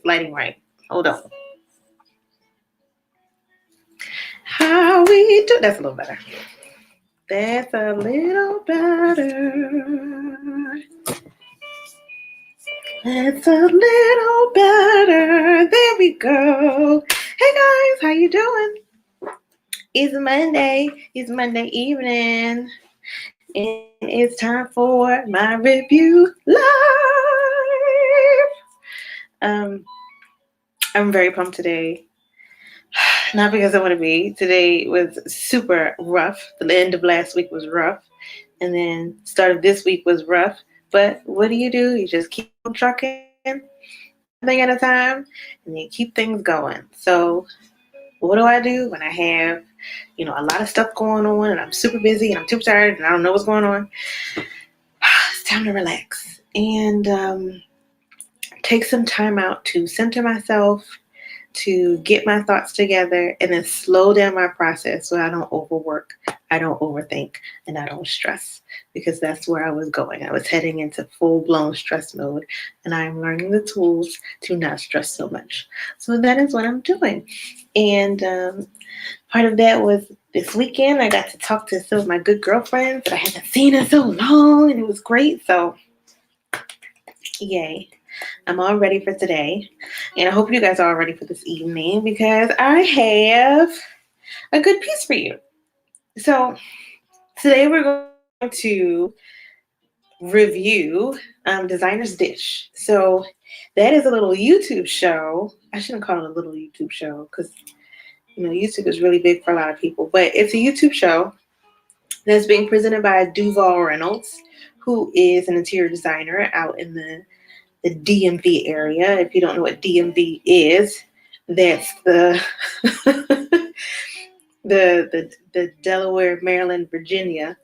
lighting right. Hold on. How we do? That's a little better. That's a little better. That's a little better. There we go. Hey guys, how you doing? It's Monday. It's Monday evening. And it's time for my review live. I'm very pumped today. Not because I want to be. Today was super rough. The end of last week was rough. And then start of this week was rough. But what do? You just keep on trucking, one thing at a time, and you keep things going. So what do I do when I have, a lot of stuff going on and I'm super busy and I'm too tired and I don't know what's going on? It's time to relax and take some time out to center myself, to get my thoughts together, and then slow down my process so I don't overwork, I don't overthink, and I don't stress, because that's where I was going. I was heading into full-blown stress mode, and I'm learning the tools to not stress so much. So that is what I'm doing. And part of that was this weekend, I got to talk to some of my good girlfriends that I hadn't seen in so long, and it was great. So, yay. I'm all ready for today, and I hope you guys are all ready for this evening, because I have a good piece for you. So today we're going to review Designer's Dish. So that is a little YouTube show. I shouldn't call it a little YouTube show, because YouTube is really big for a lot of people, but it's a YouTube show that's being presented by Duval Reynolds, who is an interior designer out in the DMV area. If you don't know what DMV is, that's the the Delaware, Maryland, Virginia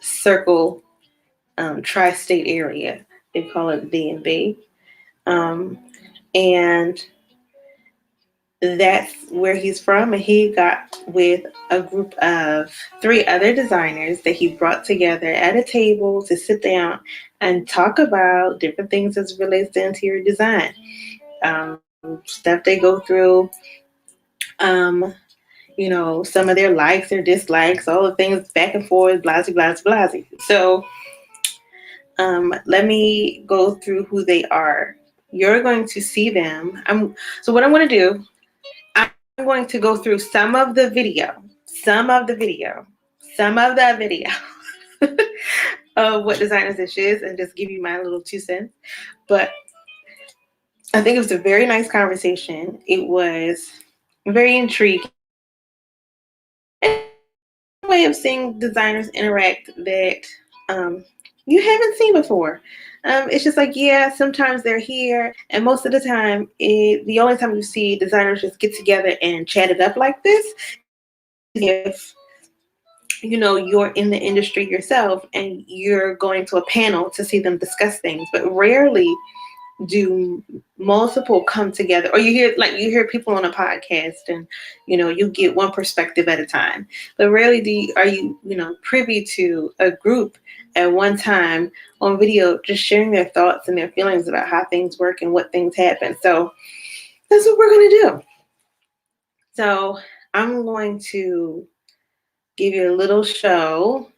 circle, tri-state area. They call it DMV, and that's where he's from. And he got with a group of 3 other designers that he brought together at a table to sit down and talk about different things as it relates to interior design. Stuff they go through, some of their likes, their dislikes, all the things back and forth, blasey, blasey, blasey. So let me go through who they are. You're going to see them. So what I'm going to do, I'm going to go through some of the video of what Designer's Dish is, and just give you my little 2 cents. But I think it was a very nice conversation. It was very intriguing. A way of seeing designers interact that you haven't seen before. It's just like, yeah, sometimes they're here, and most of the time, the only time you see designers just get together and chat it up like this, if you're in the industry yourself and you're going to a panel to see them discuss things. But rarely do multiple come together, or you hear people on a podcast, and you get one perspective at a time. But rarely are you privy to a group at one time on video just sharing their thoughts and their feelings about how things work and what things happen. So that's what we're going to do. So I'm going to give you a little show.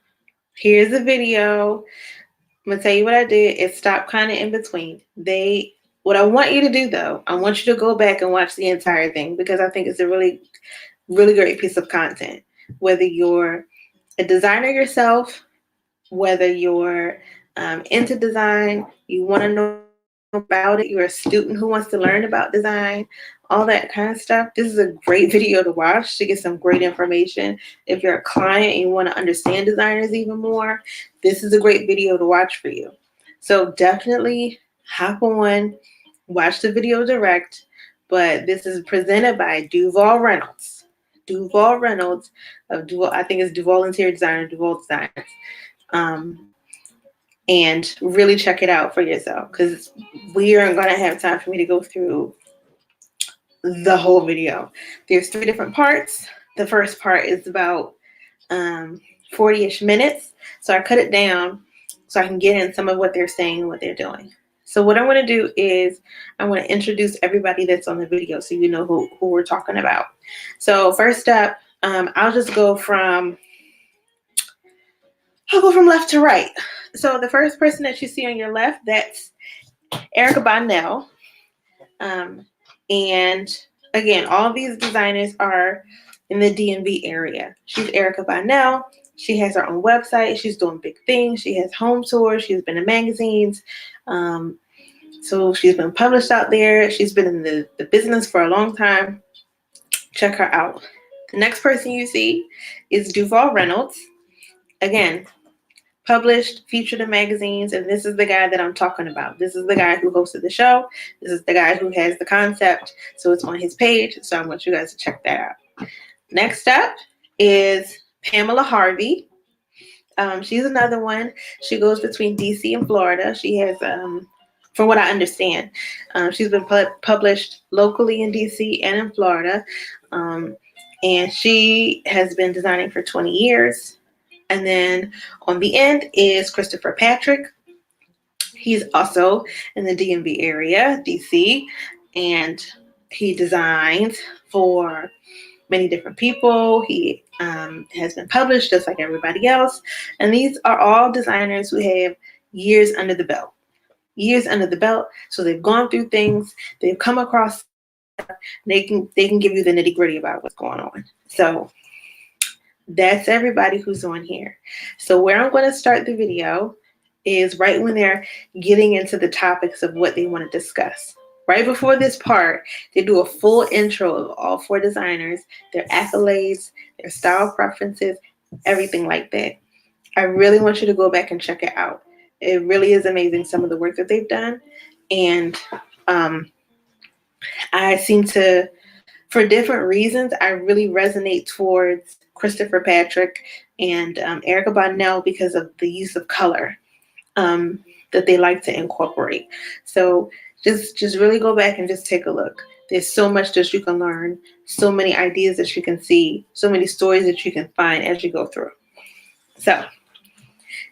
Here's the video. I'm going to tell you what I did. It stopped kind of in between. What I want you to do, though, I want you to go back and watch the entire thing, because I think it's a really, really great piece of content. Whether you're a designer yourself, whether you're into design, you want to know about it, you're a student who wants to learn about design, all that kind of stuff, this is a great video to watch to get some great information. If you're a client and you want to understand designers even more, this is a great video to watch for you. So definitely hop on, watch the video direct. But this is presented by Duval Reynolds. Duval Reynolds of Duval, I think it's Duval Interior Designer, Duval Designs. And really check it out for yourself, because we aren't going to have time for me to go through the whole video. There's 3 different parts. The first part is about 40-ish minutes. So I cut it down so I can get in some of what they're saying and what they're doing. So what I'm going to do is I'm going to introduce everybody that's on the video so you know who we're talking about. So first up, I'll go from left to right. So the first person that you see on your left, that's Erica Bonnell. And again, all of these designers are in the DMV area. She's Erica Bonnell. She has her own website. She's doing big things. She has home tours. She's been in magazines. So she's been published out there. She's been in the business for a long time. Check her out. The next person you see is Duval Reynolds. Again, published, featured in magazines, and this is the guy that I'm talking about. This is the guy who hosted the show. This is the guy who has the concept, so it's on his page, so I want you guys to check that out. Next up is Pamela Harvey. She's another one. She goes between DC and Florida. She has, from what I understand, she's been published locally in DC and in Florida, and she has been designing for 20 years. And then on the end is Christopher Patrick. He's also in the DMV area, DC, and he designs for many different people. He has been published just like everybody else. And these are all designers who have years under the belt. Years under the belt. So they've gone through things, they've come across, they can give you the nitty-gritty about what's going on. So that's everybody who's on here. So where I'm going to start the video is right when they're getting into the topics of what they want to discuss. Right before this part, they do a full intro of all 4 designers, their accolades, their style preferences, everything like that. I really want you to go back and check it out. It really is amazing, some of the work that they've done. And I seem to, for different reasons, I really resonate towards Christopher Patrick and Erica Bonnell because of the use of color that they like to incorporate. So just really go back and just take a look. There's so much that you can learn, so many ideas that you can see, so many stories that you can find as you go through. So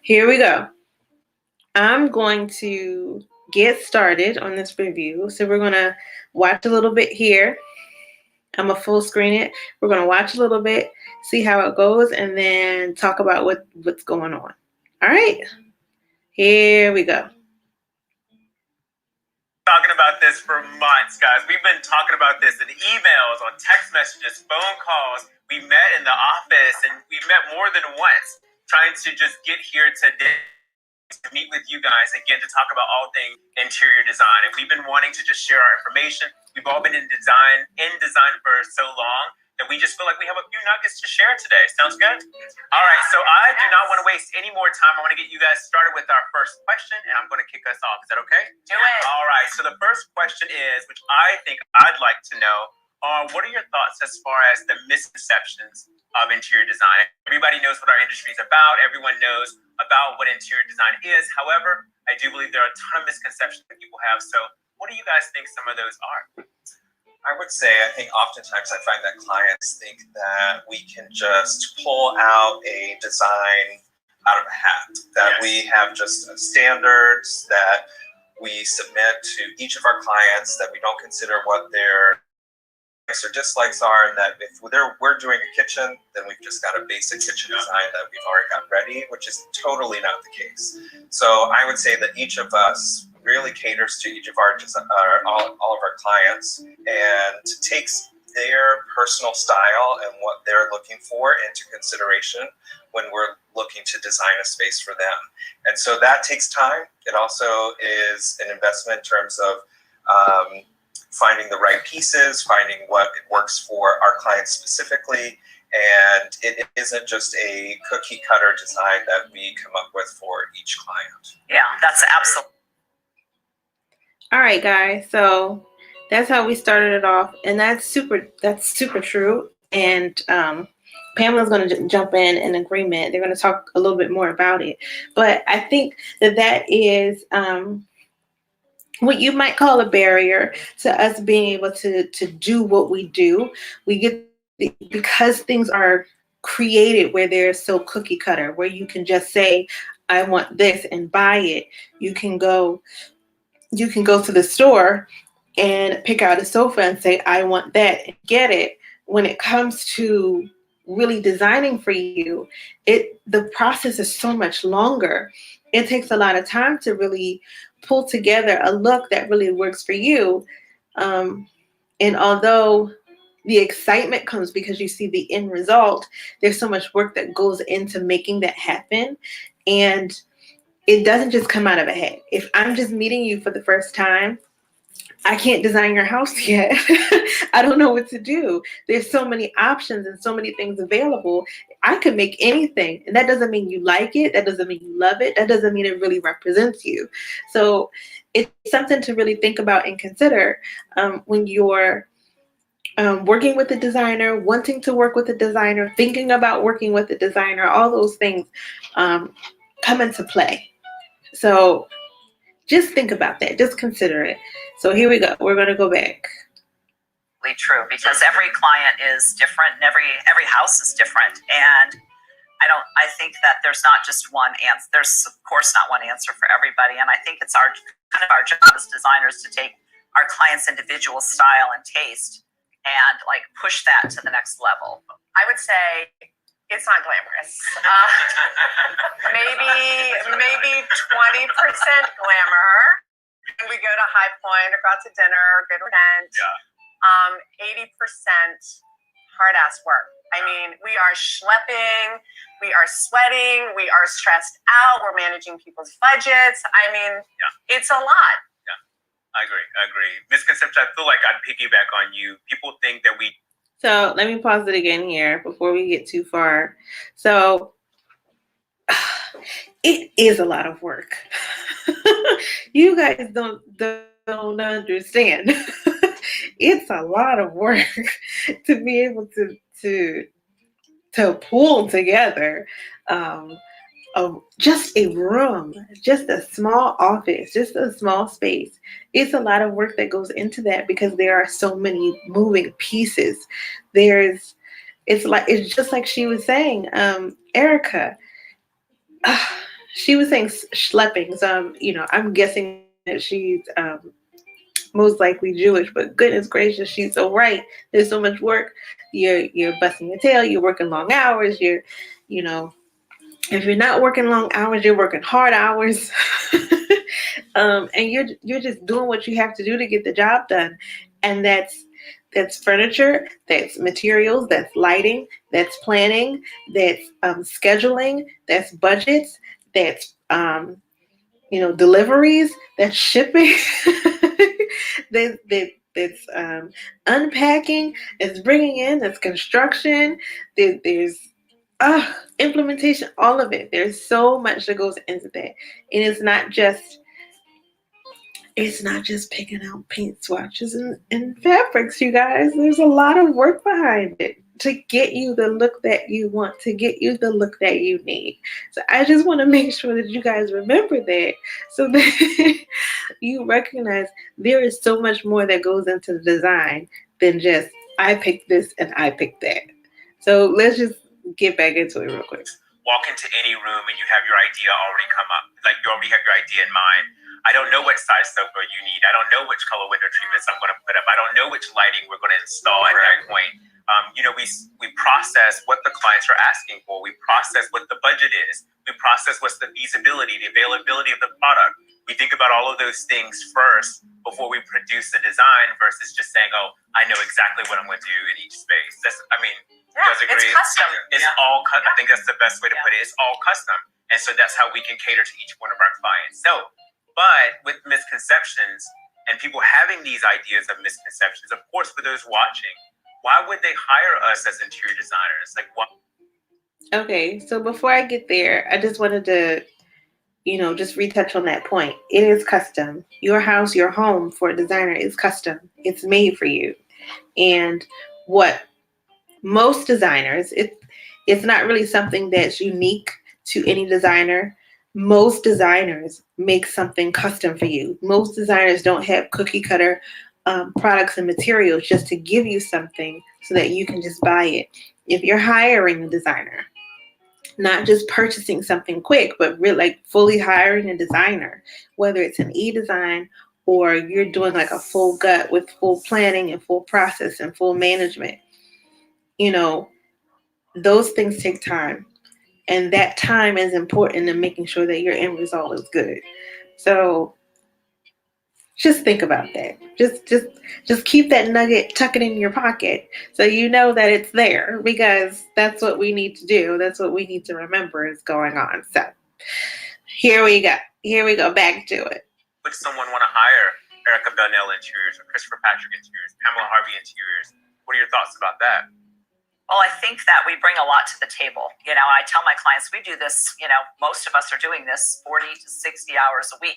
here we go. I'm going to get started on this review. So we're going to watch a little bit here. I'm going to full screen it. We're going to watch a little bit, see how it goes, and then talk about what's going on. All right, here we go. Talking about this for months, guys. We've been talking about this in emails, on text messages, phone calls. We met in the office, and we met more than once, trying to just get here today to meet with you guys again to talk about all things interior design. And we've been wanting to just share our information. We've all been in design for so long that we just feel like we have a few nuggets to share today. Sounds good? All right, so I do not want to waste any more time. I want to get you guys started with our first question, and I'm going to kick us off. Is that okay? Do it. All right, so the first question is, which I think I'd like to know, what are your thoughts as far as the misconceptions of interior design? Everybody knows what our industry is about. Everyone knows about what interior design is. However, I do believe there are a ton of misconceptions that people have. So what do you guys think some of those are? I would say, I think oftentimes I find that clients think that we can just pull out a design out of a hat, that we have just standards that we submit to each of our clients, that we don't consider what their likes or dislikes are, and that if we're doing a kitchen, then we've just got a basic kitchen design that we've already got ready, which is totally not the case. So I would say that each of us really caters to each of all of our clients and takes their personal style and what they're looking for into consideration when we're looking to design a space for them. And so that takes time. It also is an investment in terms of finding the right pieces, finding what works for our clients specifically. And it isn't just a cookie cutter design that we come up with for each client. Yeah, that's absolutely. All right, guys. So that's how we started it off, and that's super true. And Pamela's going to jump in agreement. They're going to talk a little bit more about it, but I think that is what you might call a barrier to us being able to do what we do. We get because things are created where they're so cookie cutter, where you can just say, I want this and buy it. You can go you can go to the store and pick out a sofa and say, I want that, and get it. When it comes to really designing for you, the process is so much longer. It takes a lot of time to really pull together a look that really works for you. And although the excitement comes because you see the end result, there's so much work that goes into making that happen. And it doesn't just come out of a head. If I'm just meeting you for the first time, I can't design your house yet. I don't know what to do. There's so many options and so many things available. I could make anything. And that doesn't mean you like it. That doesn't mean you love it. That doesn't mean it really represents you. So it's something to really think about and consider when you're working with a designer, wanting to work with a designer, thinking about working with a designer. All those things come into play. So just think about that. Just consider it. So here we go. We're going to go back. True, because every client is different and every house is different. And I think that there's not just one answer. There's of course not one answer for everybody. And I think it's our job as designers to take our clients' individual style and taste and like push that to the next level. I would say it's not glamorous. Maybe 20% glamour. We go to High Point or go out to dinner or go to an event. 80% hard ass work. I mean, we are schlepping, we are sweating, we are stressed out, we're managing people's budgets. I mean, it's a lot. I agree. Misconception, I feel like I'd piggyback on you. People think that we... So let me pause it again here before we get too far. So it is a lot of work. You guys don't understand. It's a lot of work to be able to pull together just a room, just a small office, just a small space. It's a lot of work that goes into that because there are so many moving pieces. It's just like she was saying, Erica. She was saying schlepping. So I'm guessing that she's most likely Jewish, but goodness gracious, she's so right. There's so much work. You're busting your tail. You're working long hours. If you're not working long hours, you're working hard hours. And you're just doing what you have to do to get the job done. And that's furniture, that's materials, that's lighting, that's planning, that's scheduling, that's budgets, that's deliveries, that's shipping, that's unpacking, that's bringing in, that's construction, there's implementation, all of it. There's so much that goes into that. And it's not just picking out paint swatches and fabrics, you guys. There's a lot of work behind it to get you the look that you want, to get you the look that you need. So I just want to make sure that you guys remember that, so that you recognize there is so much more that goes into the design than just I picked this and I picked that. So let's just get back into it real quick. Walk into any room and you have your idea already come up. Like you already have your idea in mind. I don't know what size sofa you need. I don't know which color window treatments I'm going to put up. I don't know which lighting we're going to install at that point. We process what the clients are asking for. We process what the budget is. We process what's the feasibility, the availability of the product. We think about all of those things first before we produce the design versus just saying, oh, I know exactly what I'm going to do in each space. You guys agree? It's custom. It's all custom. I think that's the best way to put it. It's all custom. And so that's how we can cater to each one of our clients. But with misconceptions and people having these ideas of misconceptions, of course, for those watching, why would they hire us as interior designers? Like, what? Okay, so before I get there, I just wanted to, just retouch on that point. It is custom. Your house, your home for a designer is custom. It's made for you. And what most designers, it's not really something that's unique to any designer. Most designers make something custom for you. Most designers don't have cookie cutter products and materials just to give you something so that you can just buy it. If you're hiring a designer, not just purchasing something quick, but really like fully hiring a designer, whether it's an e-design or you're doing like a full gut with full planning and full process and full management, those things take time. And that time is important in making sure that your end result is good. So just think about that. Just keep that nugget, tuck it in your pocket so you know that it's there, because that's what we need to do. That's what we need to remember is going on. So here we go. Back to it. Would someone want to hire Erica Bellnell Interiors or Christopher Patrick Interiors, Pamela Harvey Interiors? What are your thoughts about that? Well, I think that we bring a lot to the table. I tell my clients, we do this, most of us are doing this 40 to 60 hours a week,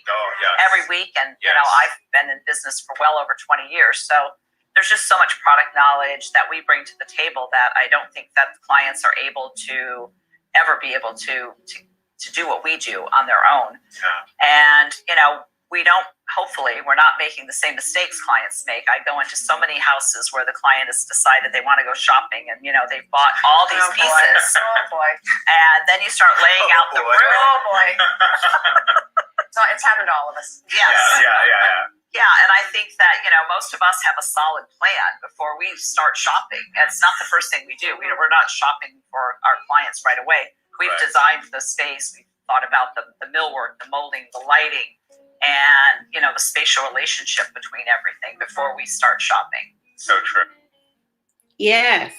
every week. And, I've been in business for well over 20 years. So there's just so much product knowledge that we bring to the table that I don't think that clients are able to ever be able to do what we do on their own. And, we're not making the same mistakes clients make. I go into so many houses where the client has decided they want to go shopping and, they've bought all these pieces. Oh, boy. And then you start laying out the room. Oh, boy. It's happened to all of us. Yes. Yeah. And I think that, most of us have a solid plan before we start shopping. It's not the first thing we do. We're not shopping for our clients right away. We've designed the space. We've thought about the millwork, the molding, the lighting, and, the spatial relationship between everything before we start shopping. So true. Yes.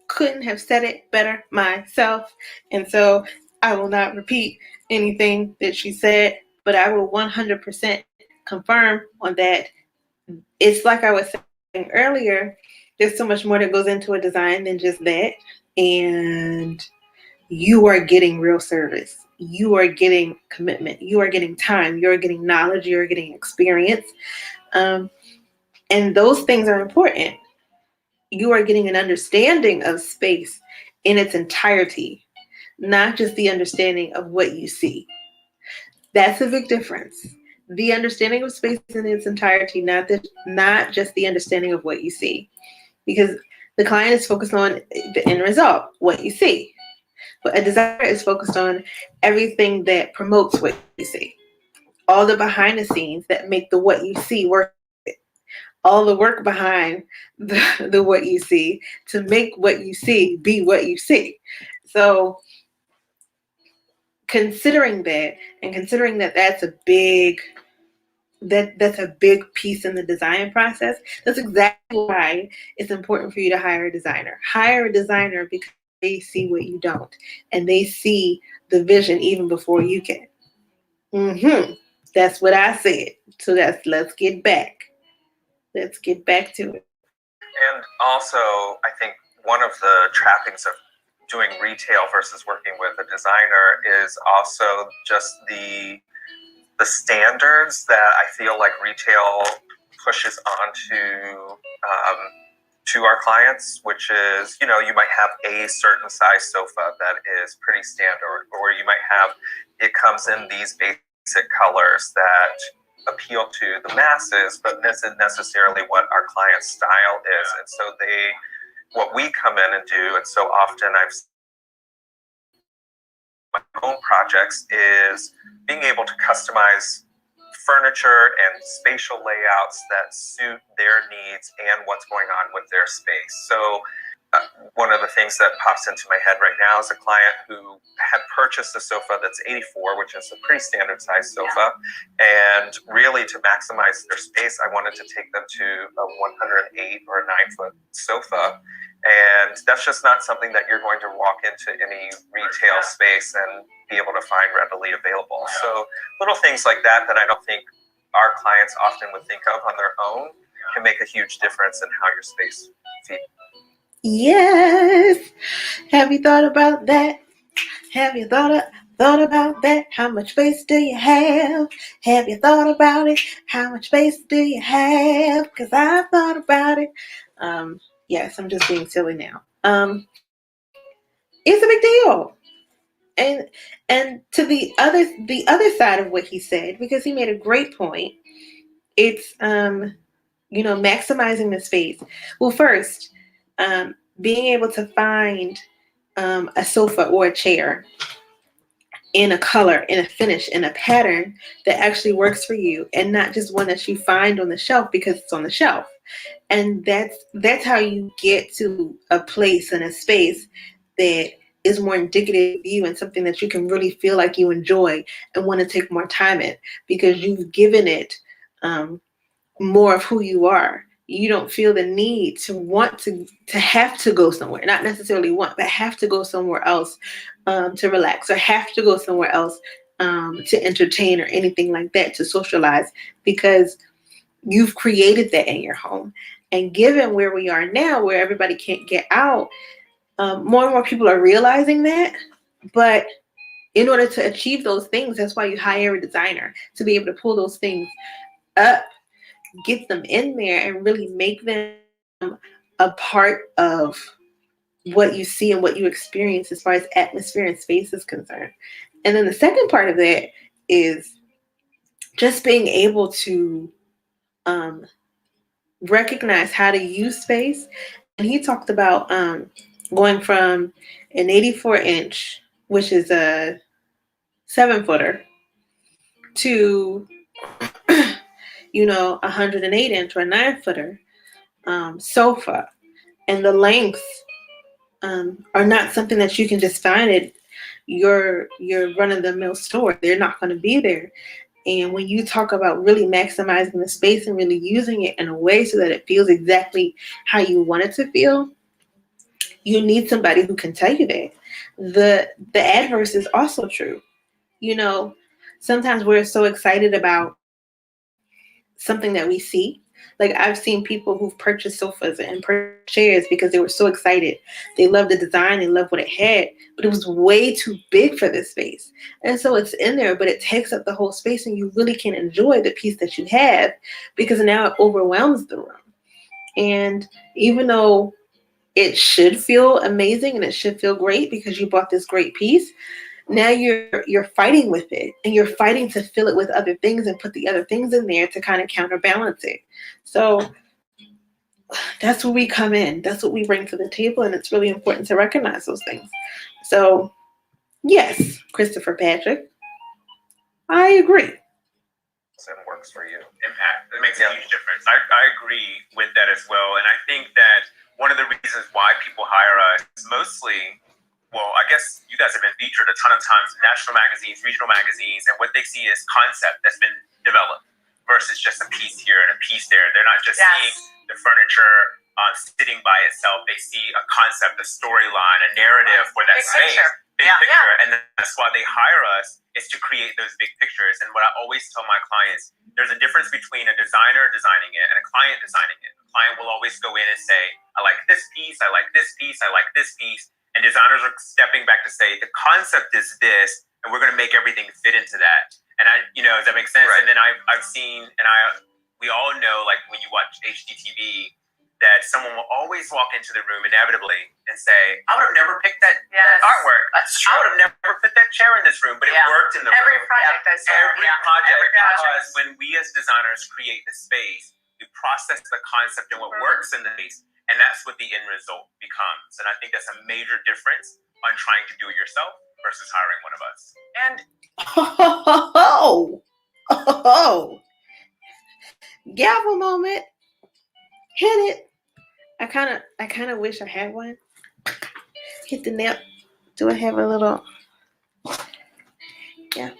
Couldn't have said it better myself. And so I will not repeat anything that she said, but I will 100% confirm on that. It's like I was saying earlier, there's so much more that goes into a design than just that. And you are getting real service. You are getting commitment. You are getting time. You are getting knowledge. You are getting experience. And those things are important. You are getting an understanding of space in its entirety, not just the understanding of what you see. That's a big difference. The understanding of space in its entirety, not just the understanding of what you see. Because the client is focused on the end result, what you see. But a designer is focused on everything that promotes what you see. All the behind the scenes that make the what you see work. All the work behind the what you see to make what you see be what you see. So considering that, and considering that that's a big piece in the design process, that's exactly why it's important for you to hire a designer. Hire a designer because they see what you don't, and they see the vision even before you can. That's what I said. So let's get back to it. And also, I think one of the trappings of doing retail versus working with a designer is also just the standards that I feel like retail pushes onto to our clients, which is, you might have a certain size sofa that is pretty standard, or you might have, it comes in these basic colors that appeal to the masses, but isn't necessarily what our client's style is. And so what we come in and do, and so often I've my own projects, is being able to customize furniture and spatial layouts that suit their needs and what's going on with their space. So one of the things that pops into my head right now is a client who had purchased a sofa that's 84, which is a pretty standard size sofa. And really, to maximize their space, I wanted to take them to a 108 or a 9-foot sofa. And that's just not something that you're going to walk into any retail space and be able to find readily available. So little things like that I don't think our clients often would think of on their own can make a huge difference in how your space feels. Yes. Have you thought about that? Have you thought about that? How much space do you have? Have you thought about it? How much space do you have? Because I've thought about it. Yes, I'm just being silly now. It's a big deal. And to the other side of what he said, because he made a great point, it's maximizing the space. Well, first, being able to find a sofa or a chair in a color, in a finish, in a pattern that actually works for you, and not just one that you find on the shelf because it's on the shelf. And that's how you get to a place and a space that is more indicative of you and something that you can really feel like you enjoy and want to take more time in, because you've given it more of who you are. You don't feel the need to want to have to go somewhere, not necessarily want, but have to go somewhere else to relax, or have to go somewhere else to entertain or anything like that, to socialize, because you've created that in your home. And given where we are now, where everybody can't get out, more and more people are realizing that. But in order to achieve those things, that's why you hire a designer, to be able to pull those things up, get them in there, and really make them a part of what you see and what you experience as far as atmosphere and space is concerned. And then the second part of that is just being able to recognize how to use space. And he talked about going from an 84-inch, which is a 7-footer, to 108-inch or a 9-footer sofa. And the lengths are not something that you can just find at your run-of-the-mill store. They're not going to be there. And when you talk about really maximizing the space and really using it in a way so that it feels exactly how you want it to feel, you need somebody who can tell you that. The adverse is also true. Sometimes we're so excited about something that we see. Like, I've seen people who've purchased sofas and purchased chairs because they were so excited. They loved the design, they loved what it had, but it was way too big for this space. And so it's in there, but it takes up the whole space, and you really can't enjoy the piece that you have because now it overwhelms the room. And even though it should feel amazing and it should feel great because you bought this great piece, now you're fighting with it, and you're fighting to fill it with other things and put the other things in there to kind of counterbalance it. So that's where we come in. That's what we bring to the table, and it's really important to recognize those things. So yes, Christopher Patrick, I agree. It works for you. Impact. It makes a huge difference. I agree with that as well. And I think that one of the reasons why people hire us mostly, well, I guess you guys have been featured a ton of times in national magazines, regional magazines, and what they see is concept that's been developed versus just a piece here and a piece there. They're not just seeing the furniture sitting by itself. They see a concept, a storyline, a narrative for that space. Big picture. And that's why they hire us, is to create those big pictures. And what I always tell my clients, there's a difference between a designer designing it and a client designing it. The client will always go in and say, I like this piece, I like this piece, I like this piece. And designers are stepping back to say, the concept is this, and we're going to make everything fit into that. And does that make sense? Right. And then I've seen, we all know, like when you watch HGTV, that someone will always walk into the room inevitably and say, I would have never picked that artwork. That's true. I would have never put that chair in this room, but it worked in the room. Every project does that. Every project. Because when we as designers create the space, we process the concept and what works in the space, and that's what the end result becomes. And I think that's a major difference on trying to do it yourself versus hiring one of us. And gavel moment. Hit it. I kind of wish I had one. Hit the nail. Do I have a little? Yeah.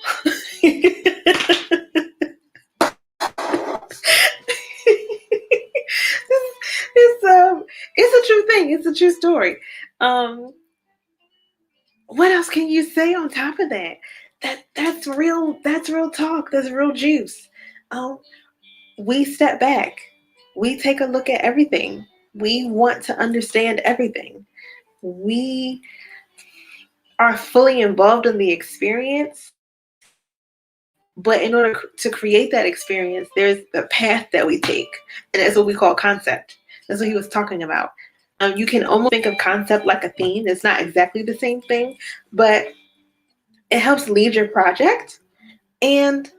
It's a true thing. It's a true story. What else can you say on top of that? That's real. That's real talk. That's real juice. We step back. We take a look at everything. We want to understand everything. We are fully involved in the experience. But in order to create that experience, there's the path that we take. And that's what we call concept. That's what he was talking about. You can almost think of concept like a theme. It's not exactly the same thing, but it helps lead your project. And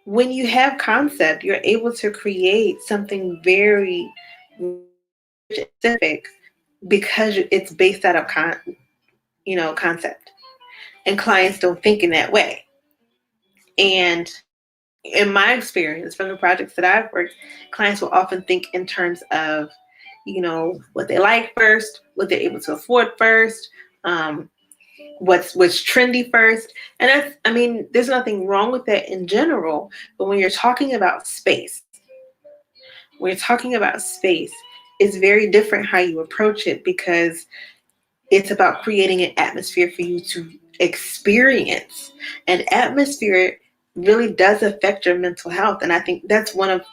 when you have concept, you're able to create something very specific because it's based out of concept. and clients don't think in that way. And in my experience from the projects that I've worked, clients will often think in terms of, what they like first, what they're able to afford first, what's trendy first. And there's nothing wrong with that in general. But when you're talking about space, it's very different how you approach it, because it's about creating an atmosphere for you to experience. And atmosphere really does affect your mental health. And I think that's one of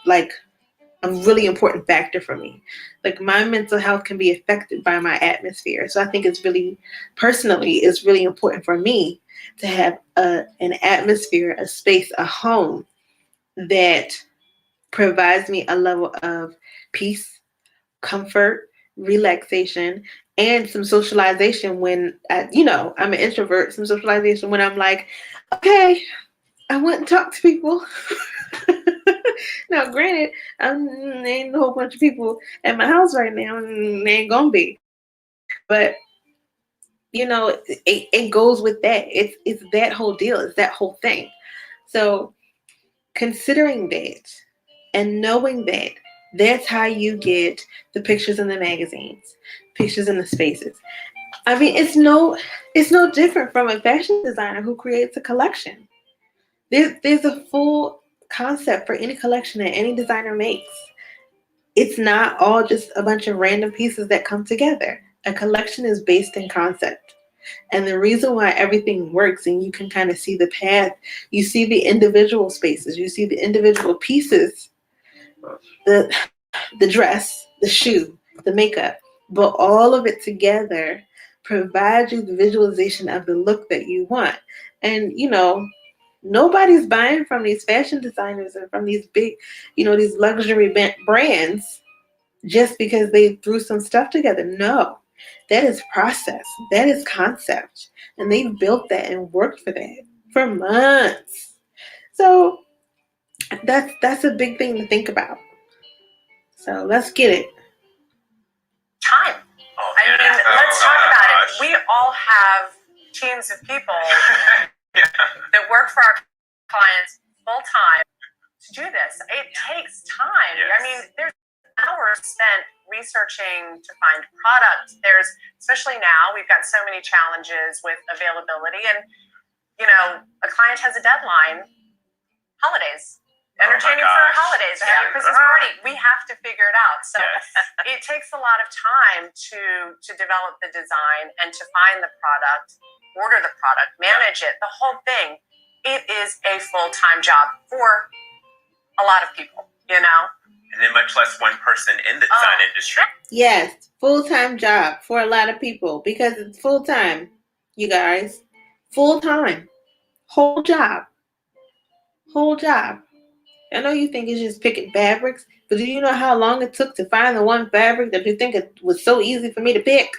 a really important factor for me. Like, my mental health can be affected by my atmosphere. So I think it's really important for me to have an atmosphere, a space, a home that provides me a level of peace, comfort, relaxation, and some socialization when I'm an introvert, some socialization when I'm like, okay, I want to talk to people. Now, granted, there ain't a whole bunch of people at my house right now, and they ain't gonna be. But it goes with that. It's that whole deal. It's that whole thing. So, considering that and knowing that, that's how you get the pictures in the magazines, pictures in the spaces. It's no different from a fashion designer who creates a collection. There's a full concept for any collection that any designer makes. It's not all just a bunch of random pieces that come together. A collection is based in concept. And the reason why everything works, and you can kind of see the path, you see the individual spaces, you see the individual pieces, the dress, the shoe, the makeup, but all of it together provides you the visualization of the look that you want. And nobody's buying from these fashion designers and from these big, these luxury brands just because they threw some stuff together. No, that is process. That is concept. And they've built that and worked for that for months. So that's a big thing to think about. So let's get it. Time. Oh, I mean, let's talk about it. We all have teams of people that work for our clients full time to do this. It takes time. Yes. I mean, there's hours spent researching to find product. There's, especially now, we've got so many challenges with availability, and a client has a deadline. Holidays. Entertaining for the holidays, right? Christmas party. We have to figure it out. So it takes a lot of time to develop the design and to find the product, order the product, manage it, the whole thing. It is a full-time job for a lot of people, And then much less one person in the design industry. Yes, full-time job for a lot of people, because it's full-time, you guys. Full-time. Whole job. I know you think it's just picking fabrics, but do you know how long it took to find the one fabric that you think it was so easy for me to pick?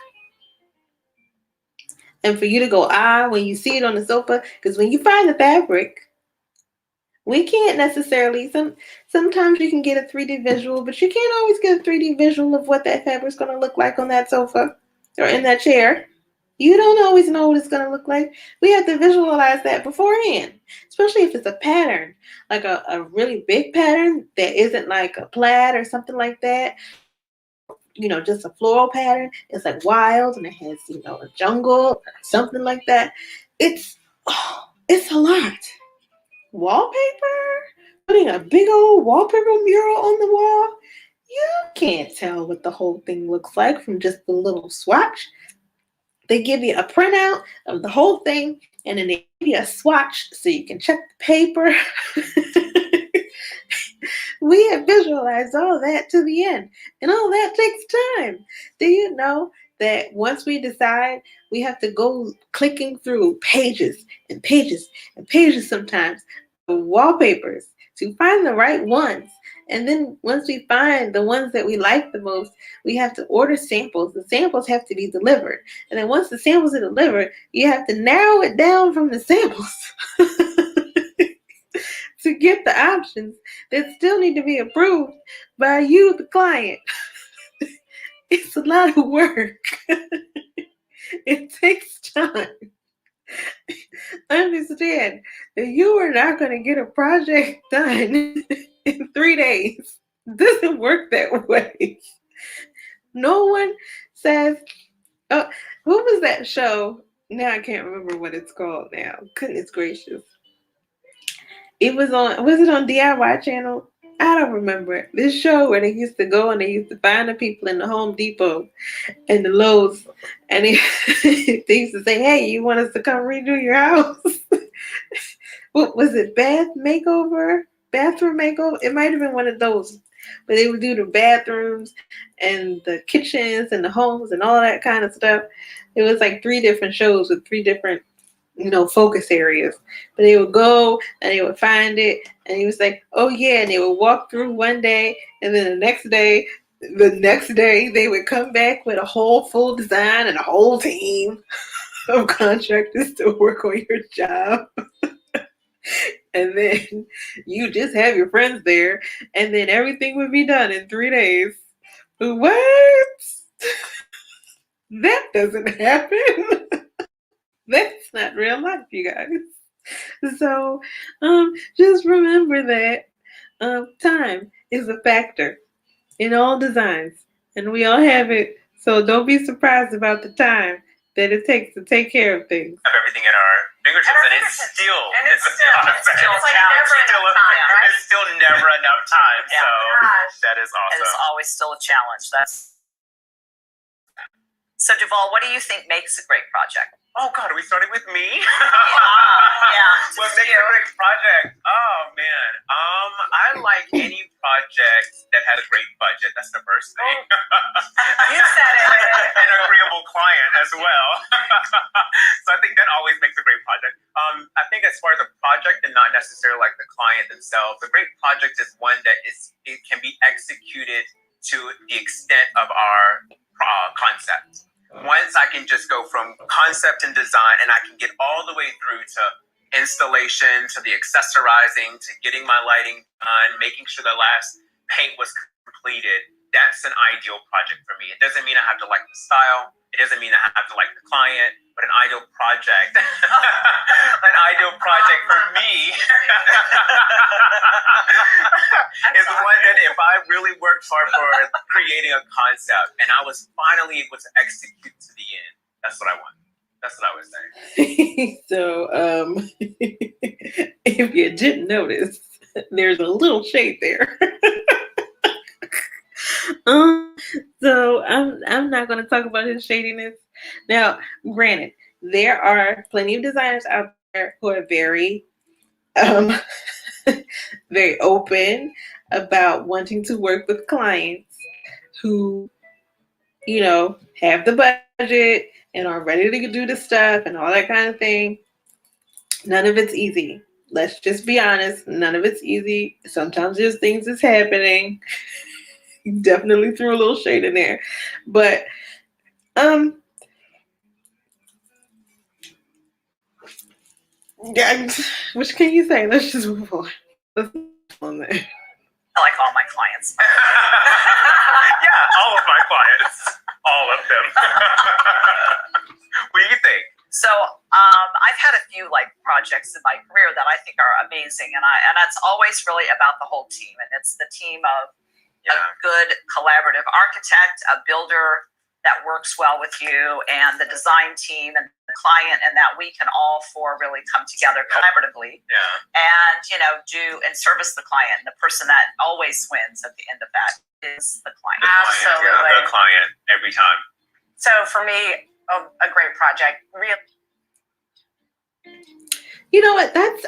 And for you to go, when you see it on the sofa? Because when you find the fabric, we can't necessarily, sometimes you can get a 3D visual, but you can't always get a 3D visual of what that fabric's going to look like on that sofa or in that chair. You don't always know what it's going to look like. We have to visualize that beforehand, especially if it's a pattern, like a really big pattern that isn't like a plaid or something like that. Just a floral pattern. It's like wild and it has, a jungle or something like that. It's a lot. Wallpaper? Putting a big old wallpaper mural on the wall? You can't tell what the whole thing looks like from just the little swatch. They give you a printout of the whole thing, and then they give you a swatch so you can check the paper. We have visualized all that to the end, and all that takes time. Do you know that once we decide, we have to go clicking through pages and pages and pages sometimes of wallpapers to find the right ones? And then once we find the ones that we like the most, we have to order samples. The samples have to be delivered. And then once the samples are delivered, you have to narrow it down from the samples to get the options that still need to be approved by you, the client. It's a lot of work. It takes time. Understand that you are not going to get a project done in 3 days. It doesn't work that way. No one says, oh, what was that show? Now I can't remember what it's called now. Goodness gracious. It was it on DIY channel? I don't remember. This show where they used to go and they used to find the people in the Home Depot and the Lowe's, and they used to say, "Hey, you want us to come redo your house?" What was it? Bathroom makeover? It might have been one of those. But they would do the bathrooms and the kitchens and the homes and all that kind of stuff. It was like 3 different shows with 3 different, focus areas. But they would go and they would find it, and he was like, "Oh yeah," and they would walk through one day, and then the next day they would come back with a whole full design and a whole team of contractors to work on your job. And then you just have your friends there, and then everything would be done in 3 days. What? That doesn't happen. That's not real life, you guys. So just remember that time is a factor in all designs, and we all have it. So don't be surprised about the time that it takes to take care of things. Have everything in our fingertips, and it's still never enough time. Yeah. So that is And it's awesome. always still a challenge. So Duval, what do you think makes a great project? Oh God, are we starting with me? Yeah. What makes a great project? Oh man, I like any project that has a great budget. That's the first thing. You said it. An agreeable client as well. So I think that always makes a great project. I think as far as a project and not necessarily like the client themselves, a great project is one that it can be executed to the extent of our concept. Once I can just go from concept and design, and I can get all the way through to installation, to the accessorizing, to getting my lighting done, making sure the last paint was completed, that's an ideal project for me. It doesn't mean I have to like the style. It doesn't mean I have to like the client, but an ideal project, an ideal project for me is one that if I really worked hard for creating a concept and I was finally able to execute to the end, that's what I want. That's what I would say. So, if you didn't notice, there's a little shade there. So I'm not going to talk about his shadiness. Now, granted, there are plenty of designers out there who are very, very open about wanting to work with clients who, have the budget and are ready to do the stuff and all that kind of thing. None of it's easy. Let's just be honest. None of it's easy. Sometimes there's things that's happening. Definitely threw a little shade in there. But which can you say? Let's just move on. Let's move on there. I like all my clients. Yeah, all of my clients. All of them. What do you think? So I've had a few projects in my career that I think are amazing, and that's always really about the whole team, and it's the team of a good collaborative architect, a builder that works well with you, and the design team and the client, and that we can all four really come together collaboratively and do and service the client. And the person that always wins at the end of that is the client. Absolutely. Yeah, the client every time. So for me, a great project. Really. You know what? That's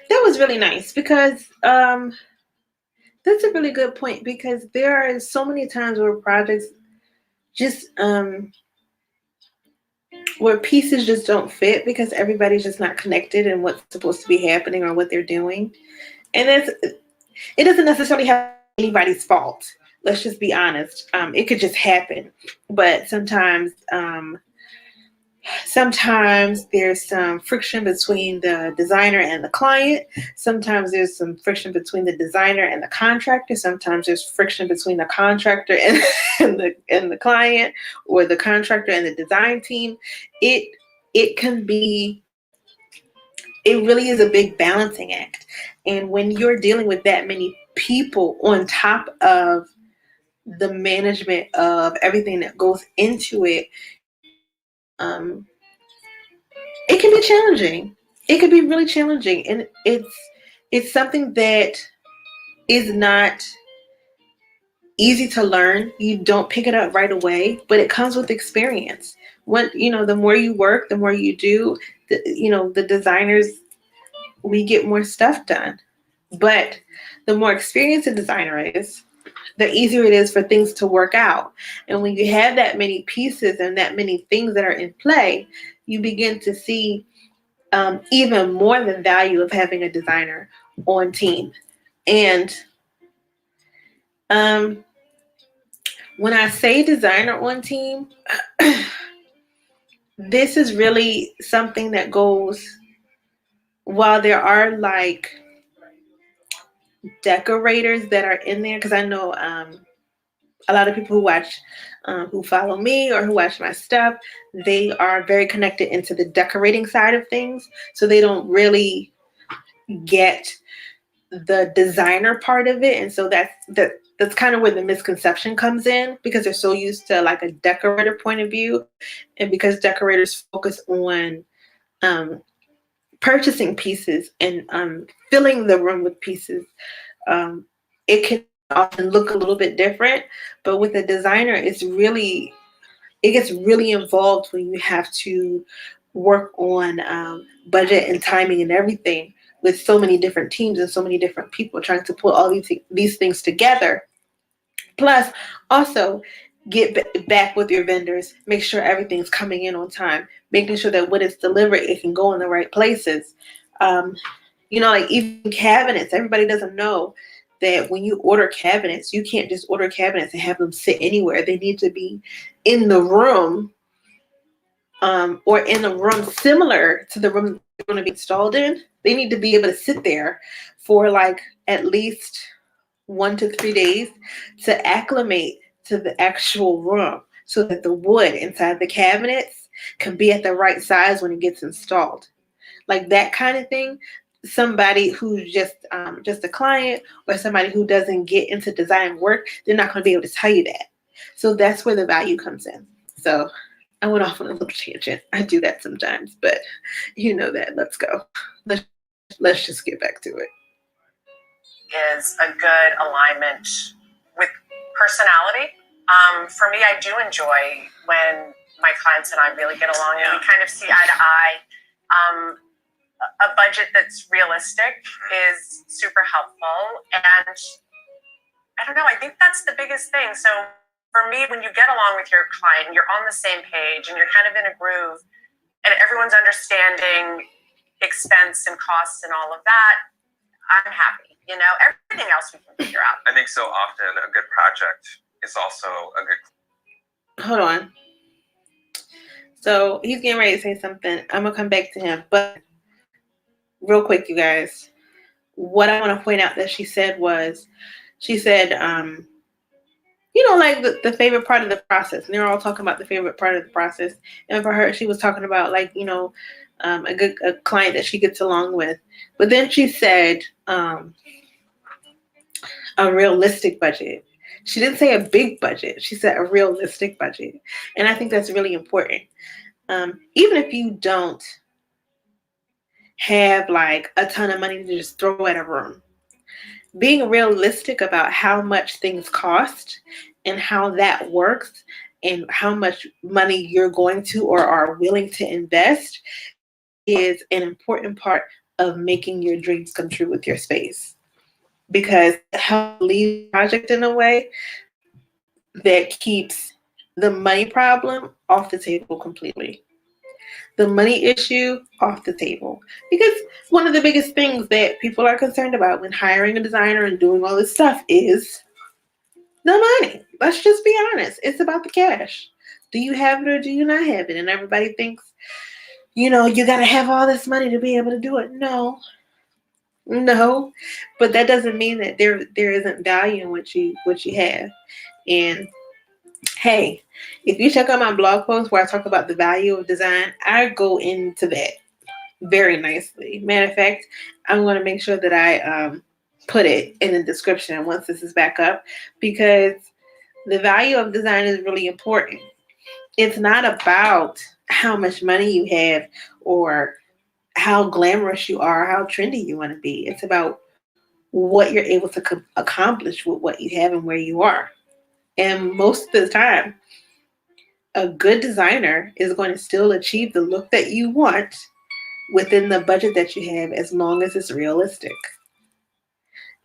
that was really nice because that's a really good point, because there are so many times where projects just where pieces just don't fit because everybody's just not connected in what's supposed to be happening or what they're doing. And it doesn't necessarily have anybody's fault. Let's just be honest. It could just happen. But sometimes Sometimes there's some friction between the designer and the client. Sometimes there's some friction between the designer and the contractor. Sometimes there's friction between the contractor and, and the client, or the contractor and the design team. It can be, it really is a big balancing act. And when you're dealing with that many people on top of the management of everything that goes into it, it can be challenging. It can be really challenging, and it's something that is not easy to learn. You don't pick it up right away, but it comes with experience. When the more you work, the more you do. The designers, we get more stuff done, but the more experienced a designer is, the easier it is for things to work out. And when you have that many pieces and that many things that are in play, you begin to see even more the value of having a designer on team. And when I say designer on team, this is really something that goes, while there are like decorators that are in there, because I know a lot of people who watch, who follow me or who watch my stuff, they are very connected into the decorating side of things. So they don't really get the designer part of it. And so that's kind of where the misconception comes in, because they're so used to like a decorator point of view. And because decorators focus on purchasing pieces and filling the room with pieces, it can often look a little bit different. But with a designer, it gets really involved when you have to work on budget and timing and everything, with so many different teams and so many different people trying to put all these things together. Plus, also get back with your vendors, make sure everything's coming in on time, making sure that when it's delivered, it can go in the right places. Like even cabinets, everybody doesn't know that when you order cabinets, you can't just order cabinets and have them sit anywhere. They need to be in the room, or in a room similar to the room they're going to be installed in. They need to be able to sit there for like at least 1 to 3 days to acclimate to the actual room, so that the wood inside the cabinets can be at the right size when it gets installed. Like that kind of thing. Somebody who's just a client, or somebody who doesn't get into design work, they're not going to be able to tell you that. So that's where the value comes in. So I went off on a little tangent. I do that sometimes, but you know that. Let's go. Let's just get back to it. Is a good alignment with personality. For me, I do enjoy when my clients and I really get along and we kind of see eye to eye. A budget that's realistic is super helpful. And I don't know, I think that's the biggest thing. So for me, when you get along with your client, you're on the same page and you're kind of in a groove and everyone's understanding expense and costs and all of that, I'm happy. Everything else we can figure out. I think so often a good project is also a good... Hold on. So he's getting ready to say something. I'm going to come back to him. But real quick, you guys, what I want to point out that she said, like the favorite part of the process. And they're all talking about the favorite part of the process. And for her, she was talking about like, a client that she gets along with. But then she said a realistic budget. She didn't say a big budget. She said a realistic budget. And I think that's really important. Even if you don't have like a ton of money to just throw at a room, being realistic about how much things cost and how that works and how much money you're going to or are willing to invest is an important part of making your dreams come true with your space, because it helps lead the project in a way that keeps the money problem off the table completely. The money issue off the table. Because one of the biggest things that people are concerned about when hiring a designer and doing all this stuff is the money. Let's just be honest. It's about the cash. Do you have it or do you not have it? And everybody thinks, you know, you got to have all this money to be able to do it. No, but that doesn't mean that there isn't value in what you have. And hey, if you check out my blog post where I talk about the value of design, I go into that very nicely. Matter of fact, I'm going to make sure that I put it in the description once this is back up, because the value of design is really important. It's not about how much money you have or how glamorous you are, how trendy you want to be. It's about what you're able to accomplish with what you have and where you are. And most of the time, a good designer is going to still achieve the look that you want within the budget that you have, as long as it's realistic.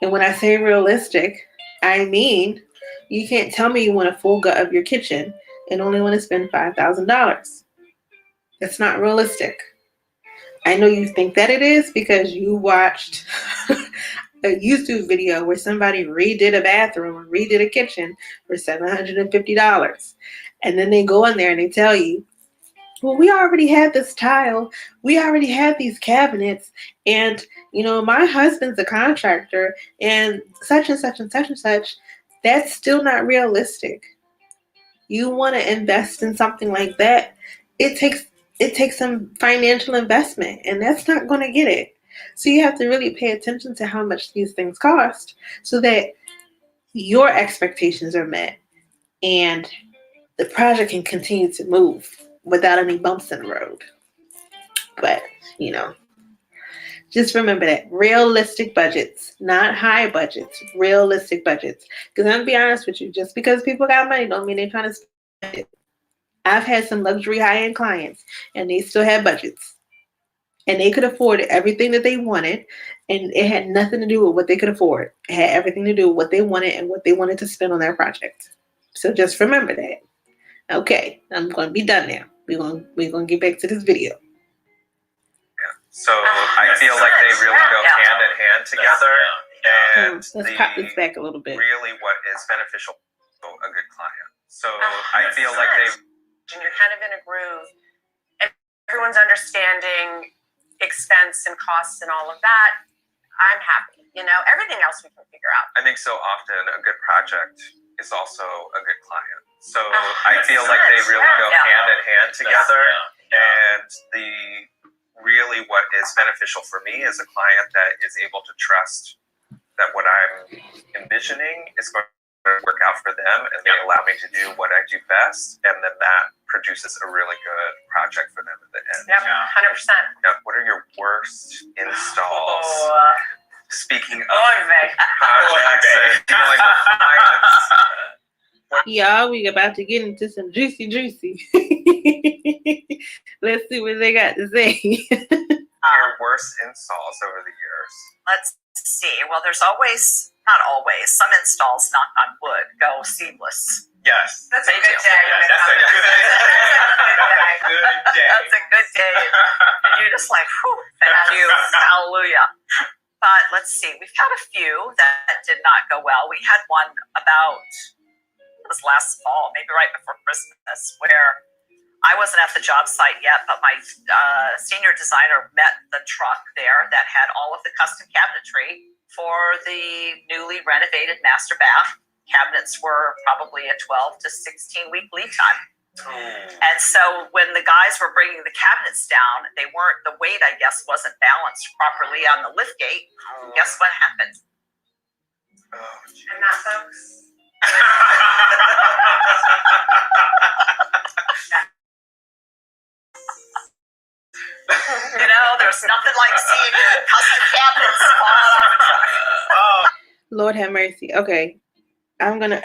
And when I say realistic, I mean you can't tell me you want a full gut of your kitchen and only want to spend $5,000. That's not realistic. I know you think that it is because you watched a YouTube video where somebody redid a bathroom or redid a kitchen for $750. And then they go in there and they tell you, well, we already had this tile. We already had these cabinets. And, you know, my husband's a contractor and such and such and such and such. That's still not realistic. You want to invest in something like that, it takes some financial investment, and that's not going to get it. So you have to really pay attention to how much these things cost so that your expectations are met and the project can continue to move without any bumps in the road. But, you know, just remember that realistic budgets, not high budgets, realistic budgets. Because I'm going to be honest with you, just because people got money don't mean they're trying to spend it. I've had some luxury high-end clients and they still had budgets. And they could afford everything that they wanted, and it had nothing to do with what they could afford. It had everything to do with what they wanted and what they wanted to spend on their project. So just remember that. Okay, I'm going to be done now. We're going to get back to this video. So I feel like they really go hand in hand together. And Let's pop this back a little bit. Really what is beneficial to a good client. So I feel like and you're kind of in a groove, and everyone's understanding expense and costs and all of that. I'm happy. You know, everything else we can figure out. I think so often a good project is also a good client. So I feel like they really go hand in hand together. And really what is beneficial for me is a client that is able to trust that what I'm envisioning is going to work out for them, and they allow me to do what I do best, and then that produces a really good project for them at the end. Yep, 100%. Now, what are your worst installs? Speaking of projects and dealing with clients. Y'all, we about to get into some juicy. Let's see what they got to say. Your worst installs over the years. Let's see. Well, there's always, not always, some installs, knock on wood, go seamless. Yes. That's a They good do. day. Yes, that's a good day. That's a good day. And you're just like, whew, thank you, hallelujah. But let's see, we've had a few that did not go well. We had one about, it was last fall, maybe right before Christmas, where I wasn't at the job site yet, but my senior designer met the truck there that had all of the custom cabinetry for the newly renovated master bath. Cabinets were probably a 12 to 16 week lead time. And so when the guys were bringing the cabinets down, they weren't, the weight, I guess, wasn't balanced properly on the lift gate. Guess what happened? And that, folks. You know, there's nothing like seeing custom cabinets all over the truck. Lord have mercy. Okay. I'm gonna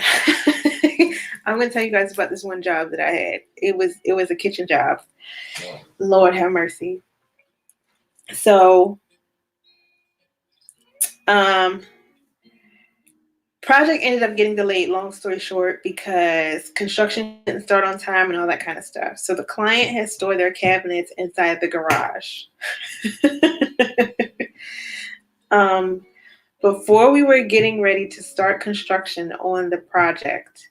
tell you guys about this one job that I had. It was a kitchen job. Lord have mercy. So project ended up getting delayed, long story short, because construction didn't start on time and all that kind of stuff. So the client had stored their cabinets inside the garage. Before we were getting ready to start construction on the project,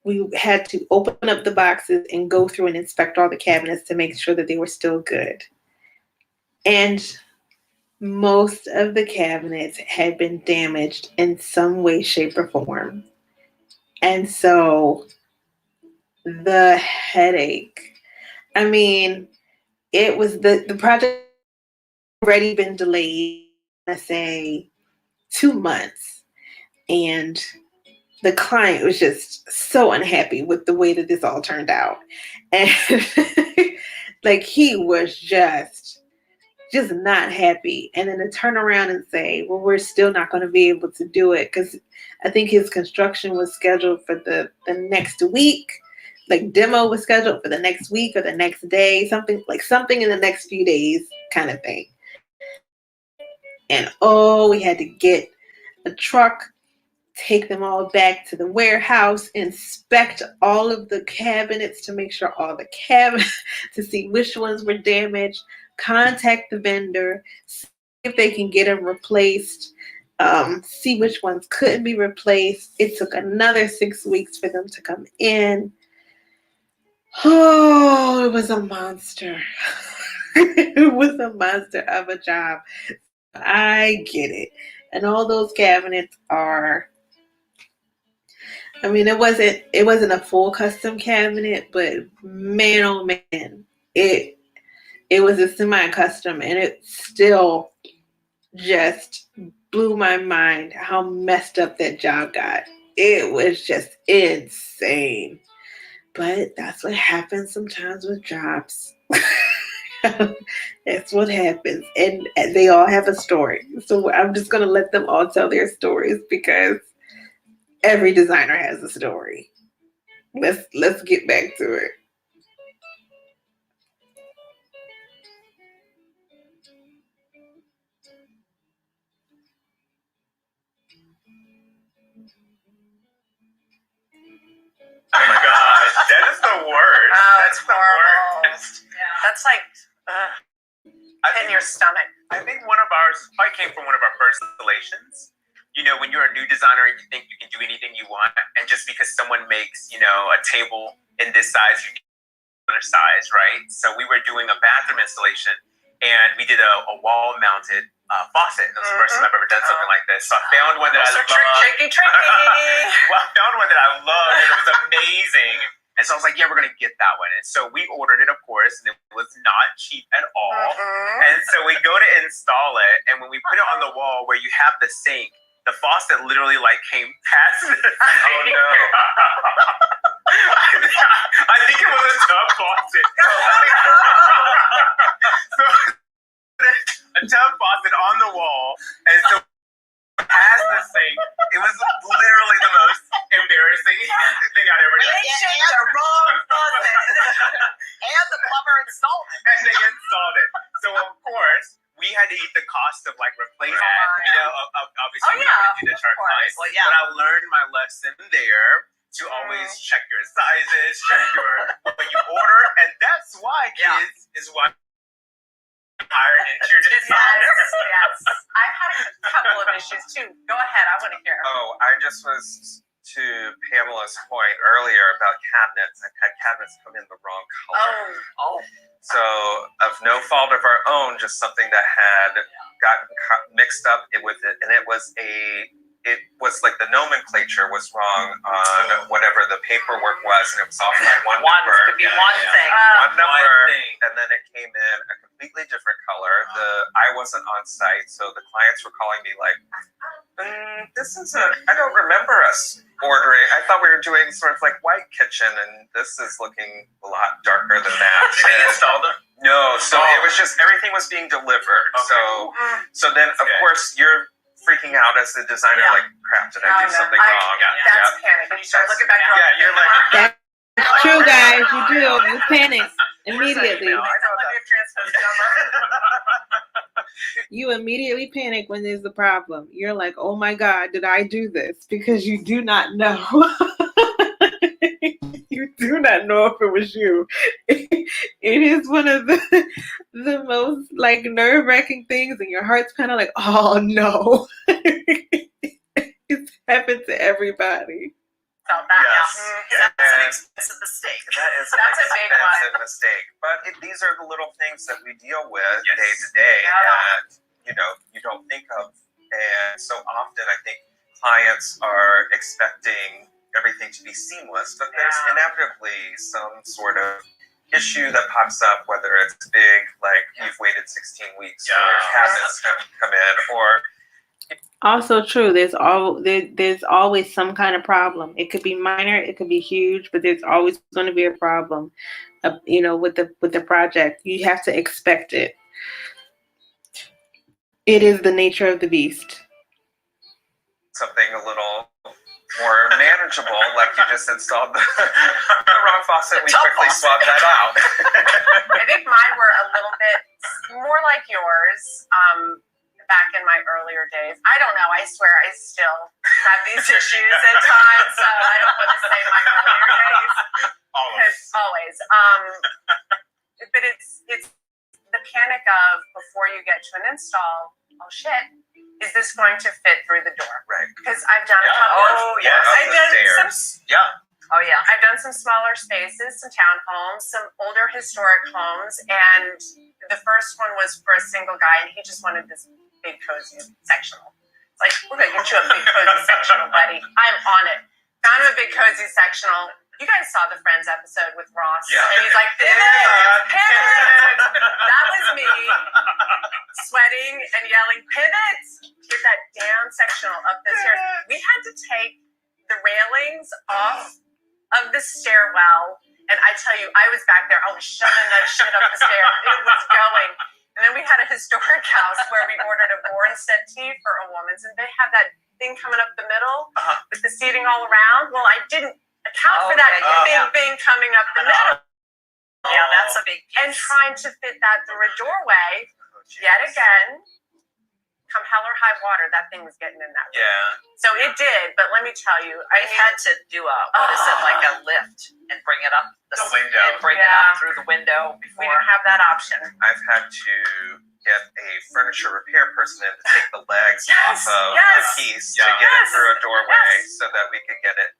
we had to open up the boxes and go through and inspect all the cabinets to make sure that they were still good. And most of the cabinets had been damaged in some way, shape, or form. And so the headache, I mean, it was the project already been delayed, I say 2 months. And the client was just so unhappy with the way that this all turned out. And like he was just not happy. And then to turn around and say, well, we're still not going to be able to do it, because I think his construction was scheduled for the next week. Like demo was scheduled for the next week or the next day, something in the next few days kind of thing. And we had to get a truck, take them all back to the warehouse, inspect all of the cabinets to make sure all the cabinets, to see which ones were damaged, contact the vendor, see if they can get them replaced, see which ones couldn't be replaced. It took another 6 weeks for them to come in. Oh, it was a monster. It was a monster of a job. I get it. And all those cabinets are, I mean, it wasn't a full custom cabinet, but man, oh man, it was a semi-custom, and it still just blew my mind how messed up that job got. It was just insane. But that's what happens sometimes with jobs. That's what happens. And they all have a story. So I'm just going to let them all tell their stories, because every designer has a story. Let's get back to it. Oh my gosh, that is the worst. Oh, That's it's horrible. worst. That's like in your stomach. I think one of ours probably came from one of our first installations. You know, when you're a new designer and you think you can do anything you want, and just because someone makes, a table in this size, you get another size, right? So we were doing a bathroom installation, and we did a wall-mounted faucet. That was the first time I've ever done something like this. So I found one that I loved. Tricky. Well, I found one that I loved, and it was amazing. And so I was like, yeah, we're going to get that one. And so we ordered it, of course, and it was not cheap at all. And so we go to install it, and when we put it on the wall where you have the sink, the faucet literally came past the sink. Oh no. I think it was a tub faucet. So a tub faucet on the wall, and so past the sink, it was literally the most embarrassing thing I'd ever done. The wrong faucet. And the plumber installed it. And they installed it. So of course, we had to eat the cost of replacing that. Obviously we don't do this to our clients. Well, yeah. But I learned my lesson there to always check your sizes, check what you order, and that's why, kids, is why hire an interior designer. Yes. I've had a couple of issues too. Go ahead, I want to hear. Oh, I just was to Pamela's point earlier about cabinets. I've had cabinets come in the wrong color. Oh. So, of no fault of our own, just something that had gotten mixed up with it, and it was like the nomenclature was wrong on whatever the paperwork was, and it was off by one number. Could be one thing. One number, and then it came in a completely different color. I wasn't on site, so the clients were calling me like, this isn't, I don't remember us ordering. I thought we were doing sort of white kitchen, and this is looking a lot darker than that. Did they install them? No, so it was just, everything was being delivered. Okay. So then, of course, you're freaking out as the designer, crap, did I do something wrong? That's panic. When you start looking back, you're like, That's true, guys. You do. You panic immediately. You immediately panic when there's a problem. You're like, oh my God, did I do this? Because you do not know. You do not know if it was you. It is one of the most nerve-wracking things, and your heart's kind of like, oh no. It's happened to everybody. felt that. Yes. That's an expensive mistake. That's a big one. expensive mistake. But these are the little things that we deal with Yes. day to day Yeah. that you don't think of. And so often I think clients are expecting everything to be seamless, but there's Yeah. inevitably some sort of issue that pops up, whether it's big, like you've waited 16 weeks for your cabinets to come in, or Also true. There's always some kind of problem. It could be minor, it could be huge, but there's always going to be a problem. With the project, you have to expect it. It is the nature of the beast. something a little more manageable, like you just installed the wrong faucet, we quickly swapped that out. I think mine were a little bit more like yours. Back in my earlier days, I don't know. I swear, I still have these issues at times. So I don't want to say my earlier days. Always. But it's the panic of before you get to an install. Oh shit! Is this going to fit through the door? Right. Because I've done a couple. I've done some. Oh yeah. I've done some smaller spaces, some townhomes, some older historic homes, and the first one was for a single guy, and he just wanted this big cozy sectional. It's like, we're gonna get you a big cozy sectional, buddy. I'm on it. Found him a big cozy sectional. You guys saw the Friends episode with Ross, and he's like, pivot. That was me sweating and yelling, pivot. Get that damn sectional up the stairs. We had to take the railings off of the stairwell, and I tell you, I was back there, I was shoving that shit up the stairs. It was going. And then we had a historic house where we ordered a born settee for a woman's, and they have that thing coming up the middle with the seating all around. Well, I didn't account for that big thing coming up the middle. Yeah, that's a big piece. And trying to fit that through a doorway, yet again, come hell or high water, that thing was getting in that room. Yeah. So it did, but let me tell you, I've had to do like a lift and bring it up The window. and bring it up through the window we before. didn't have that option. I've had to get a furniture repair person in to take the legs off of Yes. the piece to get it through a doorway so that we could get it.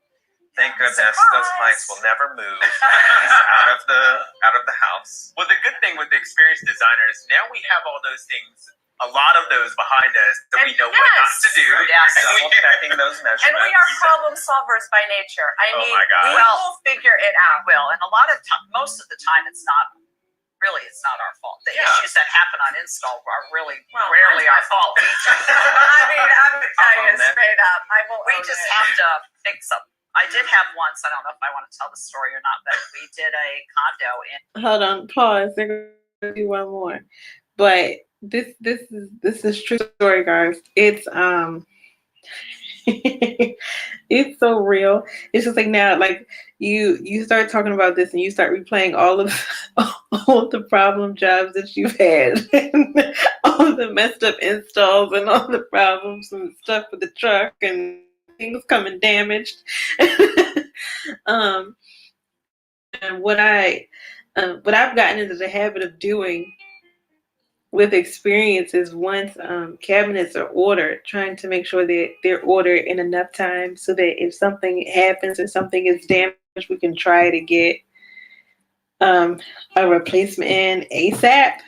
Thank goodness those clients will never move out of the house. Well, the good thing with the experienced designers, now we have all those things, a lot of those behind us that we know what not to do. Yes. Double checking those measurements. And we are problem solvers by nature. I mean, my God. we will figure it out. Will, and a lot of time, most of the time, it's not our fault. The issues that happen on install are really rarely our fault. I mean, I'm going to tell you straight up. We just have to fix them. I did have once, I don't know if I want to tell the story or not, but we did a condo in. Hold on, pause. They're gonna do one more, but this is true story, guys. It's it's so real. It's just like now, like you start talking about this and you start replaying all the problem jobs that you've had, and all the messed up installs and all the problems and stuff with the truck and things coming damaged. And what I've gotten into the habit of doing with experience is once cabinets are ordered, trying to make sure that they're ordered in enough time so that if something happens or something is damaged, we can try to get a replacement in ASAP,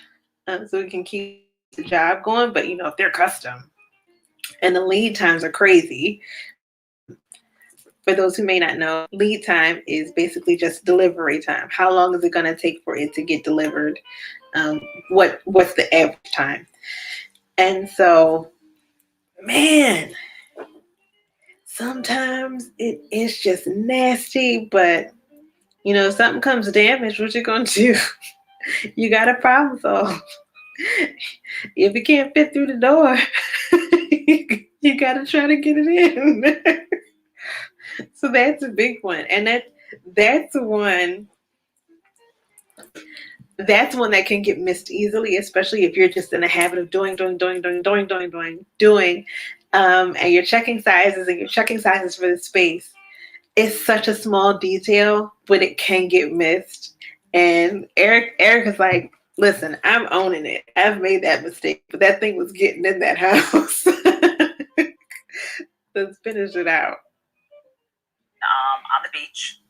so we can keep the job going. But if they're custom and the lead times are crazy. For those who may not know, lead time is basically just delivery time. How long is it going to take for it to get delivered? What's the average time? And so, man, sometimes it's just nasty, but if something comes damaged, what you going to do? You got a problem solve. If it can't fit through the door, you got to try to get it in. So that's a big one. And that's one that can get missed easily, especially if you're just in the habit of doing, and you're checking sizes for the space. It's such a small detail, but it can get missed. And Eric is like, listen, I'm owning it. I've made that mistake, but that thing was getting in that house. Let's finish it out. on the beach.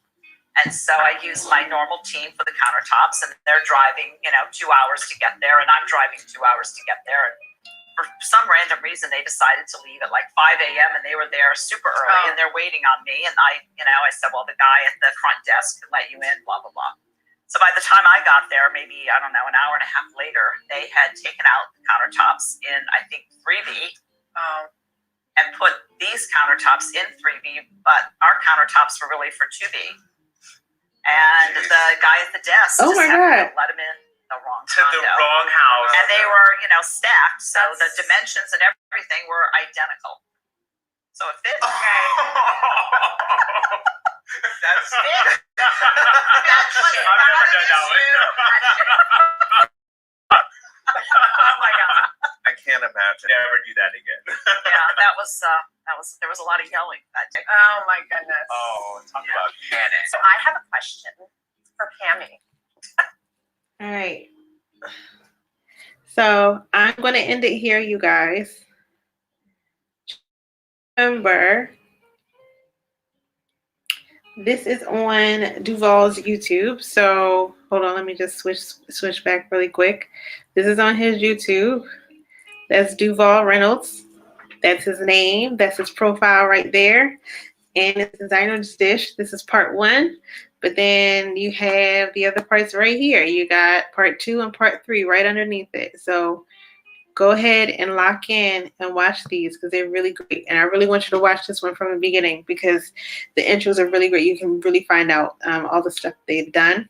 And so I used my normal team for the countertops, and they're driving, 2 hours to get there, and I'm driving 2 hours to get there. And for some random reason, they decided to leave at like 5 a.m. and they were there super early, and they're waiting on me. And I said, well, the guy at the front desk can let you in, blah, blah, blah. So by the time I got there, maybe, I don't know, an hour and a half later, they had taken out the countertops in, I think, 3B. And put these countertops in 3B, but our countertops were really for 2B. And the guy at the desk Oh my God. let him in the wrong To the condo. wrong house. And they were, stacked, so the dimensions and everything were identical. So it fit. That's Fit. I've never done that one. Oh my God. I can't imagine. Never do that again. Yeah, there was a lot of yelling that day. Oh my goodness. Oh, talk about panic. So I have a question for Pammy. All right. So I'm going to end it here, you guys. Remember, this is on Duval's YouTube. So hold on, let me just switch back really quick. This is on his YouTube. That's Duval Reynolds. That's his name. That's his profile right there. And it's Designer's Dish. This is part 1. But then you have the other parts right here. You got part 2 and part 3 right underneath it. So go ahead and lock in and watch these because they're really great. And I really want you to watch this one from the beginning because the intros are really great. You can really find out all the stuff they've done.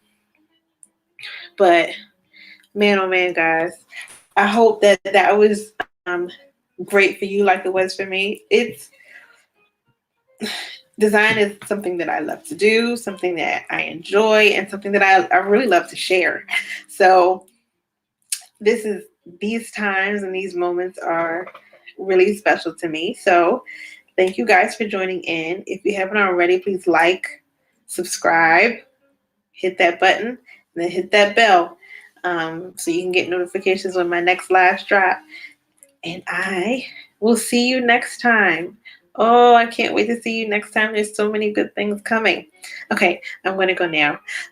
But man, oh man, guys, I hope that was great for you like it was for me. Design is something that I love to do, something that I enjoy, and something that I really love to share. So these times and these moments are really special to me. So thank you guys for joining in. If you haven't already, please like, subscribe, hit that button, and then hit that bell so you can get notifications when my next live drop. And I will see you next time. Oh, I can't wait to see you next time. There's so many good things coming. Okay, I'm going to go now.